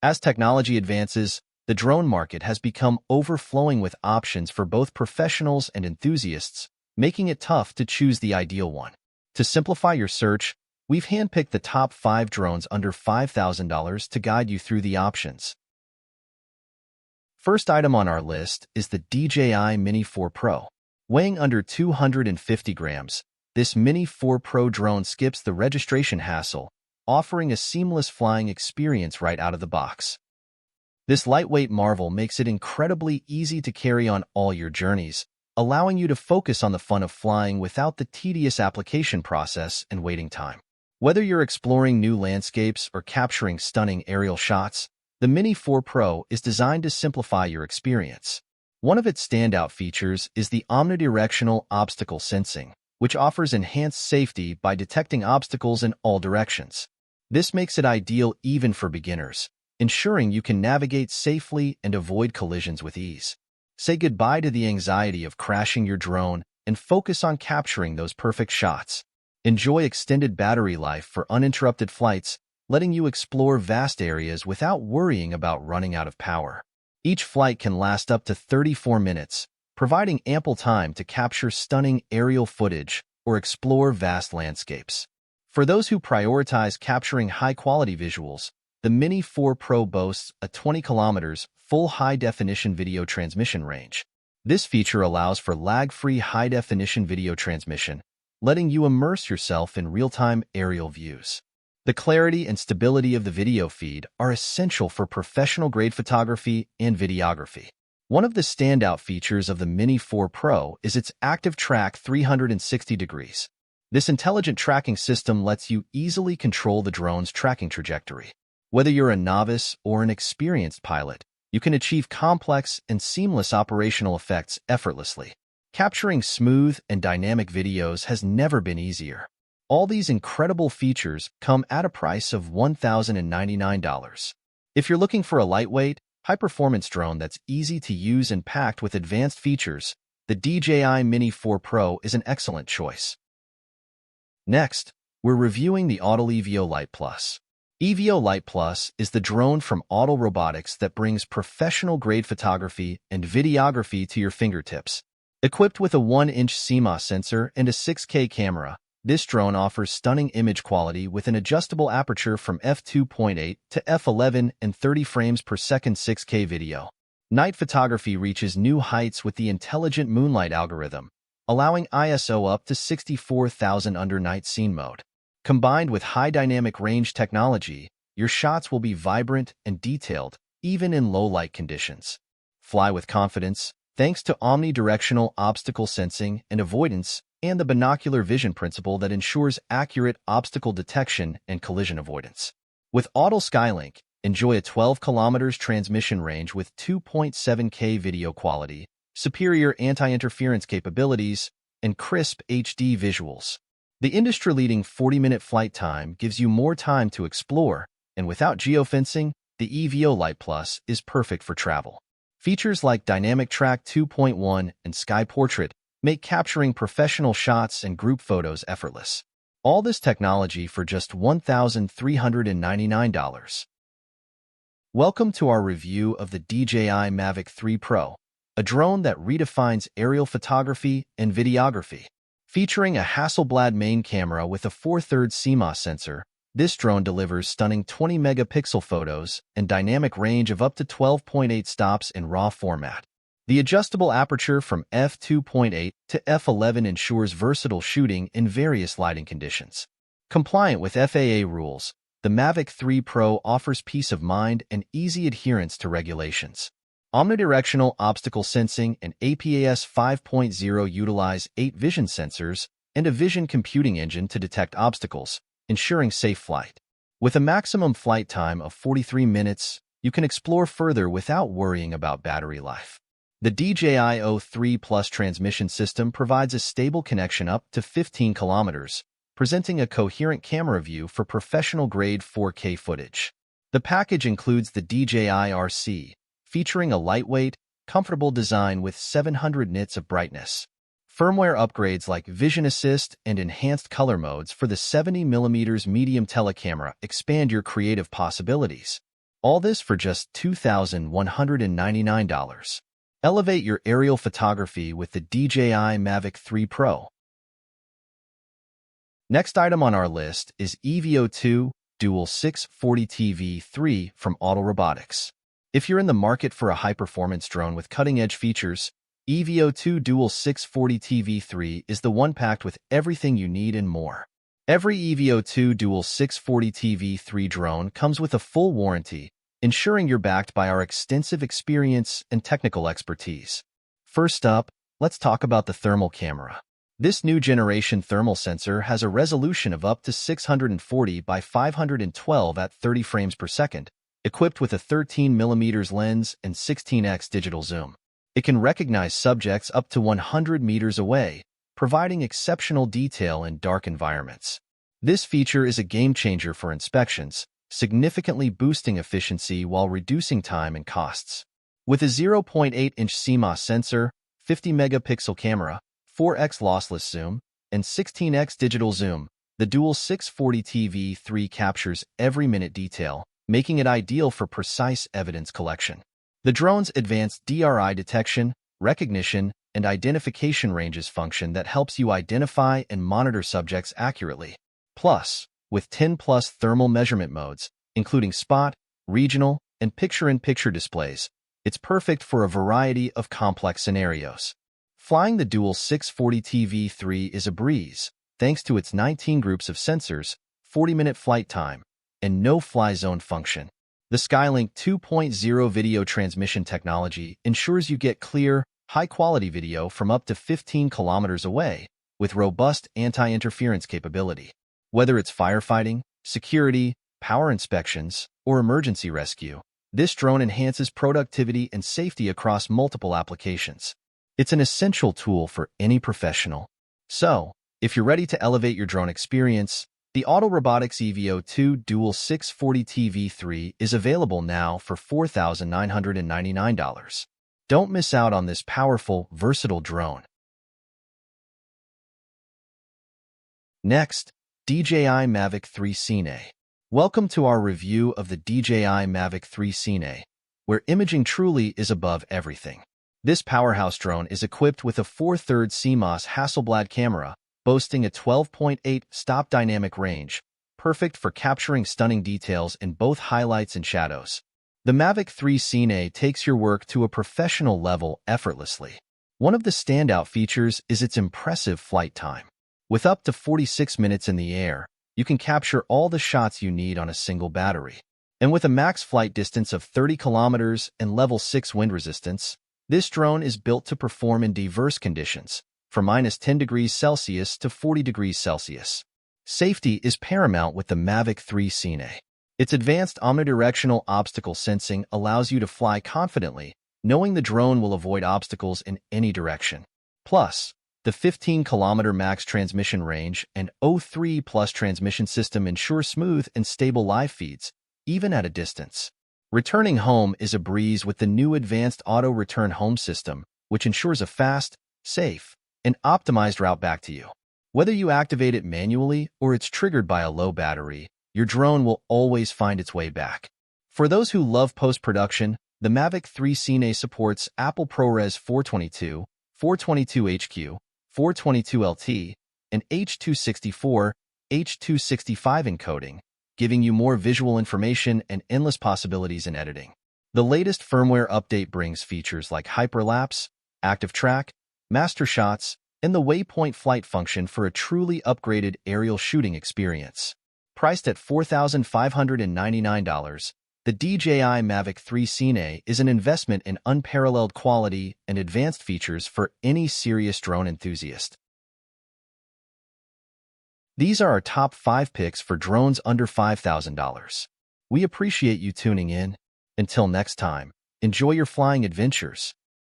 As technology advances, the drone market has become overflowing with options for both professionals and enthusiasts, making it tough to choose the ideal one. To simplify your search, we've handpicked the top 5 drones under $5,000 to guide you through the options. First item on our list is the DJI Mini 4 Pro. Weighing under 250 grams, this Mini 4 Pro drone skips the registration hassle, offering a seamless flying experience right out of the box. This lightweight marvel makes it incredibly easy to carry on all your journeys, allowing you to focus on the fun of flying without the tedious application process and waiting time. Whether you're exploring new landscapes or capturing stunning aerial shots, the Mini 4 Pro is designed to simplify your experience. One of its standout features is the omnidirectional obstacle sensing, which offers enhanced safety by detecting obstacles in all directions. This makes it ideal even for beginners, ensuring you can navigate safely and avoid collisions with ease. Say goodbye to the anxiety of crashing your drone and focus on capturing those perfect shots. Enjoy extended battery life for uninterrupted flights, letting you explore vast areas without worrying about running out of power. Each flight can last up to 34 minutes, providing ample time to capture stunning aerial footage or explore vast landscapes. For those who prioritize capturing high-quality visuals, the Mini 4 Pro boasts a 20 kilometers full high-definition video transmission range. This feature allows for lag-free high-definition video transmission, letting you immerse yourself in real-time aerial views. The clarity and stability of the video feed are essential for professional-grade photography and videography. One of the standout features of the Mini 4 Pro is its Active Track 360 degrees. This intelligent tracking system lets you easily control the drone's tracking trajectory. Whether you're a novice or an experienced pilot, you can achieve complex and seamless operational effects effortlessly. Capturing smooth and dynamic videos has never been easier. All these incredible features come at a price of $1,099. If you're looking for a lightweight, high-performance drone that's easy to use and packed with advanced features, the DJI Mini 4 Pro is an excellent choice. Next, we're reviewing the Autel Evo Lite Plus. Evo Lite Plus is the drone from Autel Robotics that brings professional-grade photography and videography to your fingertips. Equipped with a 1-inch CMOS sensor and a 6K camera, this drone offers stunning image quality with an adjustable aperture from f2.8 to f11 and 30 frames per second 6K video. Night photography reaches new heights with the intelligent moonlight algorithm, allowing ISO up to 64,000 under night scene mode. Combined with high dynamic range technology, your shots will be vibrant and detailed, even in low-light conditions. Fly with confidence, thanks to omnidirectional obstacle sensing and avoidance and the binocular vision principle that ensures accurate obstacle detection and collision avoidance. With Autel Skylink, enjoy a 12 kilometers transmission range with 2.7K video quality, superior anti-interference capabilities, and crisp HD visuals. The industry-leading 40-minute flight time gives you more time to explore, and without geofencing, the Evo Lite Plus is perfect for travel. Features like Dynamic Track 2.1 and Sky Portrait make capturing professional shots and group photos effortless. All this technology for just $1,399. Welcome to our review of the DJI Mavic 3 Pro, a drone that redefines aerial photography and videography. Featuring a Hasselblad main camera with a 4/3 CMOS sensor, this drone delivers stunning 20-megapixel photos and dynamic range of up to 12.8 stops in RAW format. The adjustable aperture from f2.8 to f11 ensures versatile shooting in various lighting conditions. Compliant with FAA rules, the Mavic 3 Pro offers peace of mind and easy adherence to regulations. Omnidirectional obstacle sensing and APAS 5.0 utilize 8 vision sensors and a vision computing engine to detect obstacles, ensuring safe flight. With a maximum flight time of 43 minutes, you can explore further without worrying about battery life. The DJI O3 Plus transmission system provides a stable connection up to 15 kilometers, presenting a coherent camera view for professional-grade 4K footage. The package includes the DJI RC, featuring a lightweight, comfortable design with 700 nits of brightness. Firmware upgrades like Vision Assist and enhanced color modes for the 70mm medium telecamera expand your creative possibilities. All this for just $2,199. Elevate your aerial photography with the DJI Mavic 3 Pro. Next item on our list is Evo 2 Dual 640 TV3 from Autel Robotics. If you're in the market for a high-performance drone with cutting-edge features, Evo 2 Dual 640 TV3 is the one packed with everything you need and more. Every Evo 2 Dual 640 TV3 drone comes with a full warranty, ensuring you're backed by our extensive experience and technical expertise. First up, let's talk about the thermal camera. This new generation thermal sensor has a resolution of up to 640 by 512 at 30 frames per second, equipped with a 13mm lens and 16x digital zoom. It can recognize subjects up to 100 meters away, providing exceptional detail in dark environments. This feature is a game-changer for inspections, significantly boosting efficiency while reducing time and costs. With a 0.8-inch CMOS sensor, 50-megapixel camera, 4x lossless zoom, and 16x digital zoom, the Dual 640 TV3 captures every minute detail, making it ideal for precise evidence collection. The drone's advanced DRI detection, recognition, and identification ranges function that helps you identify and monitor subjects accurately. Plus, with 10+ thermal measurement modes, including spot, regional, and picture-in-picture displays, it's perfect for a variety of complex scenarios. Flying the Dual 640 TV3 is a breeze, thanks to its 19 groups of sensors, 40-minute flight time, and no-fly zone function. The Skylink 2.0 video transmission technology ensures you get clear, high-quality video from up to 15 kilometers away, with robust anti-interference capability. Whether it's firefighting, security, power inspections, or emergency rescue, this drone enhances productivity and safety across multiple applications. It's an essential tool for any professional. So, if you're ready to elevate your drone experience, the Autel Robotics Evo 2 Dual 640 TV3 is available now for $4,999. Don't miss out on this powerful, versatile drone. Next, DJI Mavic 3 Cine. Welcome to our review of the DJI Mavic 3 Cine, where imaging truly is above everything. This powerhouse drone is equipped with a 4/3 CMOS Hasselblad camera, boasting a 12.8 stop dynamic range, perfect for capturing stunning details in both highlights and shadows. The Mavic 3 Cine takes your work to a professional level effortlessly. One of the standout features is its impressive flight time. With up to 46 minutes in the air, you can capture all the shots you need on a single battery. And with a max flight distance of 30 kilometers and level 6 wind resistance, this drone is built to perform in diverse conditions, from -10 degrees Celsius to 40 degrees Celsius. Safety is paramount with the Mavic 3 Cine. Its advanced omnidirectional obstacle sensing allows you to fly confidently, knowing the drone will avoid obstacles in any direction. Plus, the 15-kilometer max transmission range and O3+ transmission system ensure smooth and stable live feeds, even at a distance. Returning home is a breeze with the new advanced auto return home system, which ensures a fast, safe, and optimized route back to you. Whether you activate it manually or it's triggered by a low battery, your drone will always find its way back. For those who love post-production, the Mavic 3 Cine supports Apple ProRes 422, 422HQ, 422LT, and H.264, H.265 encoding, giving you more visual information and endless possibilities in editing. The latest firmware update brings features like hyperlapse, active track, master shots, and the waypoint flight function for a truly upgraded aerial shooting experience. Priced at $4,599, the DJI Mavic 3 Cine is an investment in unparalleled quality and advanced features for any serious drone enthusiast. These are our top 5 picks for drones under $5,000. We appreciate you tuning in. Until next time, enjoy your flying adventures.